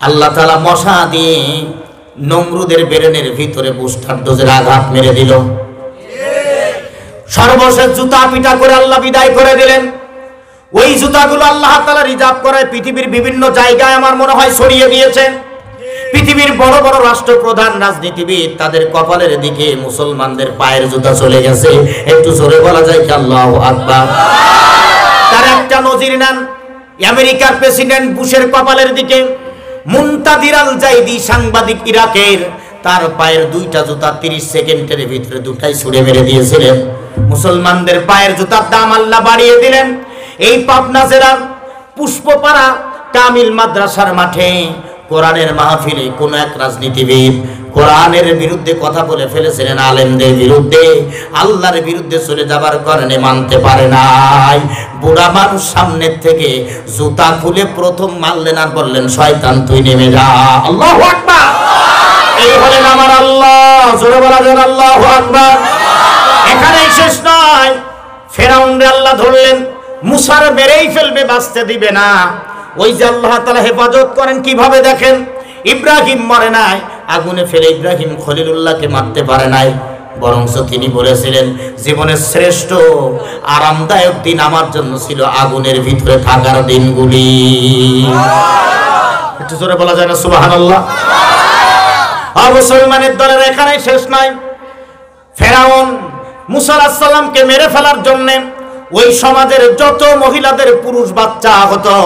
আল্লাহ তাআলা মশা দিয়ে নমরুদের বেরেনের ভিতরে বুস্টার ডোজের আঘাত মেরে দিল। সর্বশেষ জুতা পিটা করে আল্লাহ বিদায় করে দিলেন। ওই জুতাগুলো আল্লাহ তাআলা রিজার্ভ করে পৃথিবীর বিভিন্ন জায়গায় আমার মনে হয় ছড়িয়ে দিয়েছেন। পৃথিবীর বড় বড় রাষ্ট্রপ্রধান, রাজনীতিবিদ, তাদের কপালের দিকে মুসলমানদের পায়ের জুতা চলে গেছে। একটু জোরে বলা যায় কি আল্লাহু আকবার। তার একটা নজির নেন, আমেরিকার প্রেসিডেন্ট বুশের কপালের দিকে মুনতাদির আল জাইদি, সাংবাদিক ইরাকের, তার পায়ের দুইটা জুতা 30 সেকেন্ডের ভিতরে দুটাই ছুঁড়ে মেরে দিয়েছিলেন। মুসলমানদের পায়ের জুতার দাম আল্লাহ বাড়িয়ে দিলেন। এই পাবনা জেলার পুষ্পপাড়া কামিল মাদ্রাসার মাঠে কোরআনের মাহফিলে কোন এক রাজনীতিবিদ কোরআনের বিরুদ্ধে কথা বলে ফেলেছিলেন, আলেমদের বিরুদ্ধে, আল্লাহর বিরুদ্ধে চলে যাবার কারণে মানতে পারে নাই। বুড়া মানুষ সামনের থেকে জুতা খুলে প্রথম মারলেন আর বললেন, শয়তান তুই নেমে যা। আল্লাহু আকবার। এই হলেন আমার আল্লাহ। জোরে বলা যান আল্লাহু আকবার। এখানেই শেষ নয়, ফেরাউনরে আল্লাহ ধরলেন, মুসার মেরেই ফেলবে, বাঁচতে দিবে না। ওই যে আল্লাহ তাআলা হেফাজত করেন কিভাবে দেখেন। ইব্রাহিম মরে নাই, আগুনে ফেলে ইব্রাহিম খলিলুল্লাহকে মারতে পারে নাই, বরঞ্চ তিনি বলেছিলেন জীবনের শ্রেষ্ঠ আরামদায়ক দিন আমার জন্য ছিল আগুনের ভিতরে থাকার দিনগুলি। একটু জোরে বলা যায় না সুবহানাল্লাহ। মুসলমানের দলের এখানেই শেষ নয়, ফেরাউন মুসা আলাইহিস সালামকে মেরে ফেলার জন্য ওই সমাজের যত মহিলাদের পুরুষ বাচ্চা হতো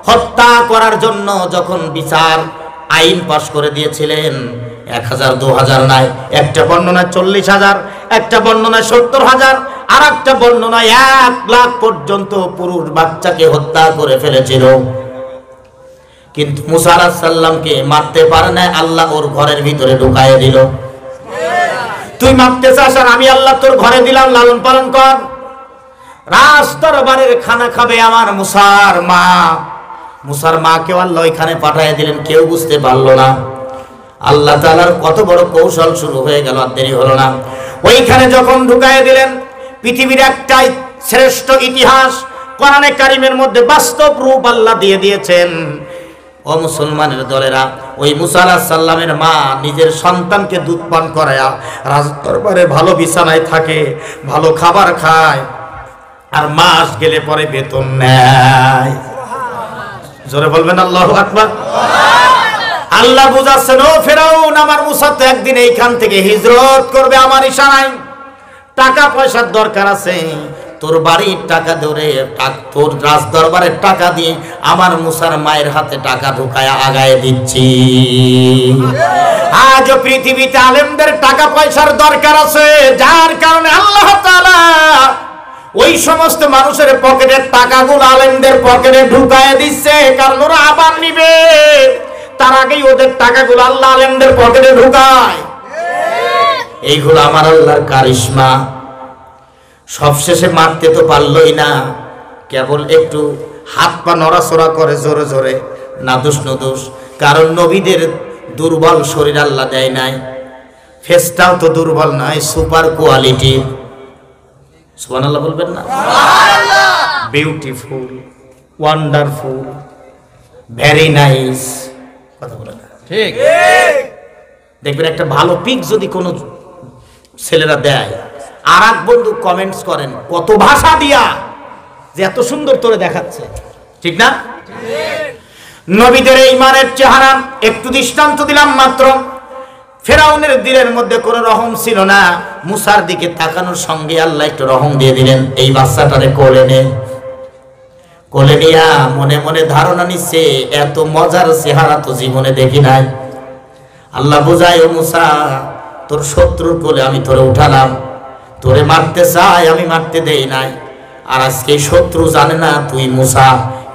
হত্যা করার জন্য যখন বিচার আইন পাশ করে দিয়েছিলেন, 1000 2000 নাই, একটা বর্ণনায় 40,000, একটা বর্ণনায় 70,000, আর একটা বর্ণনায় 1 লাখ পর্যন্ত পুরুষ বাচ্চাকে হত্যা করে ফেলেছিল। কিন্তু মুসা আলাইহিস সালামকে মারতে পারে না, আল্লাহ ওর ঘরের ভিতরে ঢুকায়ে দিল। তুই মারতে চাস আর আমি আল্লাহ তোর ঘরে দিলাম, লালন পালন কর। রাজ দরবারের খানা খাবে আমার মুসার মা। মুসার মাকেও আল্লাহ ওইখানে পাঠিয়ে দিলেন, কেউ বুঝতে পারলো না। আল্লাহ তাআলার কত বড় কৌশল শুরু হয়ে গেল, আর দেরি হলো না। ওইখানে যখন ঢুকায়ে দিলেন, পৃথিবীর একটাই শ্রেষ্ঠ ইতিহাস কোরআনে কারিমের মধ্যে বাস্তব রূপ আল্লাহ দিয়ে দিয়েছেন। ও মুসলমানের দলেরা, ওই মুসা আলাইহিস সালামের মা নিজের সন্তানকে দুধ পান করায়া রাজ দরবারে ভালো বিছানায় থাকে, ভালো খাবার খায়, আর মাস গেলে পরে বেতন নেয়। জোরে বলবেন আল্লাহু আকবার। আল্লাহ বুঝাচ্ছেন, ও ফেরাউন, আমার মুসা তো একদিন এইখান থেকে হিজরত করবে আমার ইশারায়, টাকা পয়সার দরকার আছে, তোর বাড়ির টাকা ধরে, তোর রাজ দরবারের টাকা দিয়ে আমার মুসার মায়ের হাতে টাকা ঢুকায় আগায় দিচ্ছি। আজ পৃথিবীতে আলেমদের টাকা পয়সার দরকার আছে, যার কারণে আল্লাহ তাআলা ওই সমস্ত মানুষের পকেটের টাকাগুলো আলেমদের পকেটে ঢুকায় দিচ্ছে, কারণ ওরা আবার নিবে, তার আগেই ওদের টাকাগুলো আল্লাহ আলেমদের পকেটে ঢুকায়। এইগুলো আমার আল্লাহর কারিশমা। সবশেষে মারতে তো পারলই না, কেবল একটু হাত পা নড়াচড়া করে জোরে জোরে, নাদুস নুদুস, কারণ নবীদের দুর্বল শরীর আল্লাহ দেয় নাই, ফেসটাও তো দুর্বল নয়, সুপার কোয়ালিটি। সুবহানাল্লাহ বলবেন না? বিউটিফুল, ওয়ান্ডারফুল, ভেরি নাইস, কথা বলেন ঠিক। দেখবেন একটা ভালো পিক যদি কোনো ছেলেরা দেয়, আর এক বন্ধু কমেন্টস করেন কত ভাষা দিয়া যে এত সুন্দর তোরে দেখাচ্ছে, ঠিক না? নবীদের এই মানের চেহারা একটু দৃষ্টান্ত দিলাম মাত্র। ফেরাউনের দিলের মধ্যে কোনো রহম ছিল না, মুসার দিকে তাকানোর সঙ্গে আল্লাহ একটু রহম দিয়ে দিলেন। এই বাচ্চাটারে কোলে নিয়া মনে মনে ধারণা নিচ্ছে এত মজার চেহারা তো জীবনে দেখি নাই। আল্লাহ বোঝায়, ও মুসা, তোর শত্রুর কোলে আমি তোরে উঠালাম, তোরে মারতে চাই, আমি মারতে দেই নাই, আর আজকে শত্রু জানে না তুই মুসা,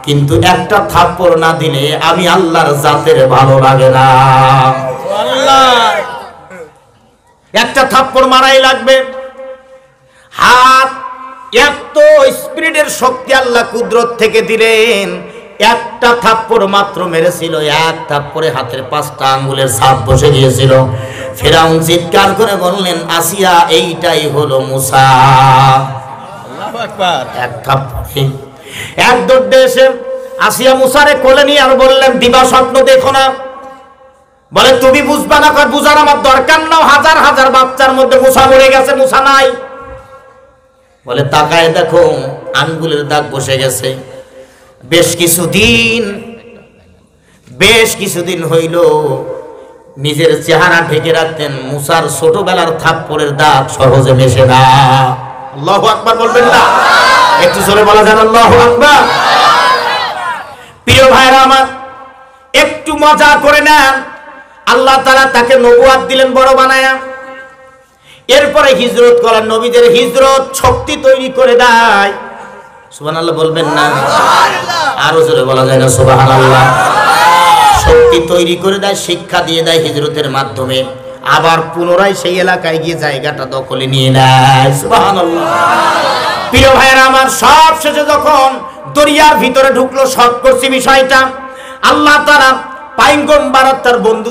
কিন্তু একটা থাপ্পড় না দিলে আমি আল্লাহর জাতের ভালো লাগে না। একটা থাপ্পড় মারাই লাগবে। হাত এত স্পিরিটের শক্তি আল্লাহ কুদরত থেকে দিলেন, একটা থাপ্পড় মাত্র মেরেছিল, এক থাপ্পড়ে হাতের 5টা আঙ্গুলের ছাপ বসে গিয়েছিল। ফেরাউন চিৎকার করে বললেন, আসিয়া, এইটাই হলো মুসা। আল্লাহু আকবার। এক থাপ্পড়ে এক দৌড়ে এসে আসিয়া মুসারে কোলে নিয়ে আর বললেন দিবা স্বপ্ন দেখো না। বলে তুমি বুঝবা না, বুঝার আমার দরকার নাও, হাজার হাজার বাচ্চার মধ্যে মুসা মরে গেছে, মুসা নাই। বলে তাকায় দেখো আঙ্গুলের দাগ বসে গেছে। বেশ কিছুদিন হইল নিজের চেহারা ঢেকে রাখতেন, মুসার ছোটবেলার থাপ্পড়ের দাগ সহজে মেশে না। আল্লাহু আকবার বলবেন না? একটু জোরে বলা যান আল্লাহু আকবার। প্রিয় ভাইরা আমার, একটু মজা করে নেন, আল্লাহ তাআলা তাকে নবুয়ত দিলেন বড় বানায়া। এরপরে হিজরত করার, নবীদের হিজরত শক্তি তৈরি করে দেয়। সুবহানাল্লাহ বলবেন না? আরো জোরে বলা যায় না সুবহানাল্লাহ? শক্তি তৈরি করে দেয়, শিক্ষা দিয়ে দেয় হিজরতের মাধ্যমে। আবার পুনরায় সেই এলাকায় গিয়ে জায়গাটা দখলে নিয়ে নেয়। সুবহানাল্লাহ। প্রিয় ভাইরা আমার, সব শেষে যখন দরিয়ার ভিতরে ঢুকলো, শর্ট করছি বিষয়টা, আল্লাহ তাআলা পয়গম্বর তার বন্ধু